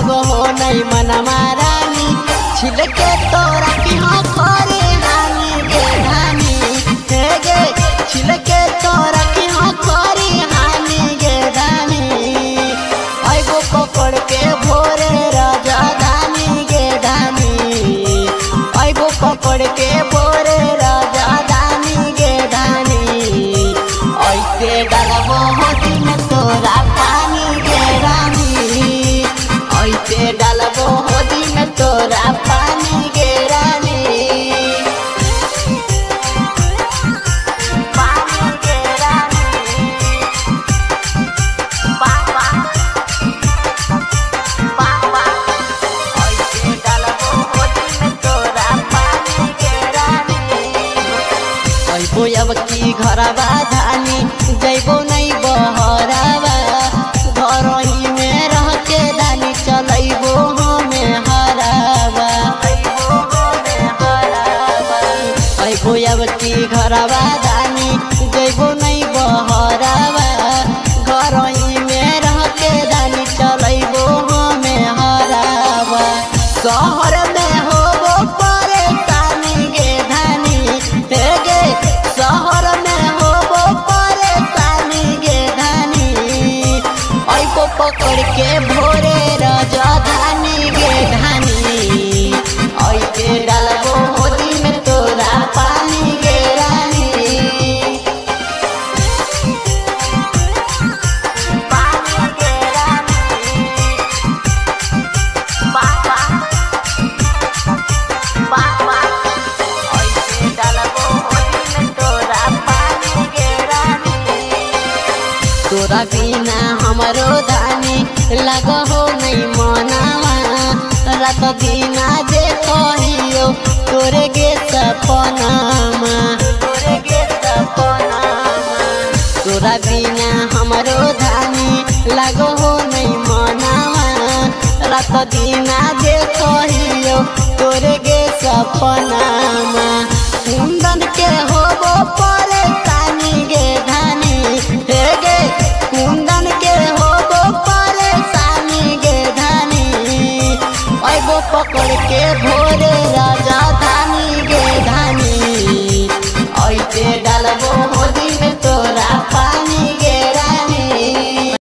लगो हो नहीं मन मारानी छिलके तोरा की हाँ करे हानी गे धानी हे गे छिलके तोरा की हाँ करे हानी गे धानी आइगो पकड़ के भोरे राजा धानी गे धानी आइगो पकड़ के भोरे राजा धानी गे धानी ऐसे डालबो होती में तोरा पानी गे रानी ऐसे डालबो होती में तोरा पानी गे रानी पानी गे रानी बाबा बाबा ऐसे डालबो होती में तोरा पानी गे रानी अइबो अब की घरवा धानी जइबो नहीं बहरावा घर ही में रह के धानी चलइबो हमें हरावा अइबो अब की घरवा धानी जइबो नहीं बहरावा घर ही में रह के धानी चलइबो हमें हरावा शहर में होबो परेशानी गे धानी हे गे शहर में होबो परेशानी गे धानी आइबो पकड़ के भोरे राजा धानी गे धानी ऐसे डालबो होदी में तोरा पानी गे रानी पानी गे रानी बाबा बाबा ऐसे डालबो होदी में तोरा पानी गे रानी तोरा बिना हमरो धानी लगो हो नहीं मनावा रात दिना जे कहियो तोरे गे सपनामा तोरे गे सपनामा तोरा बिना हमरो धानी लगो हो नहीं मनावा रात दिना जे कहियो तोरे गे सपना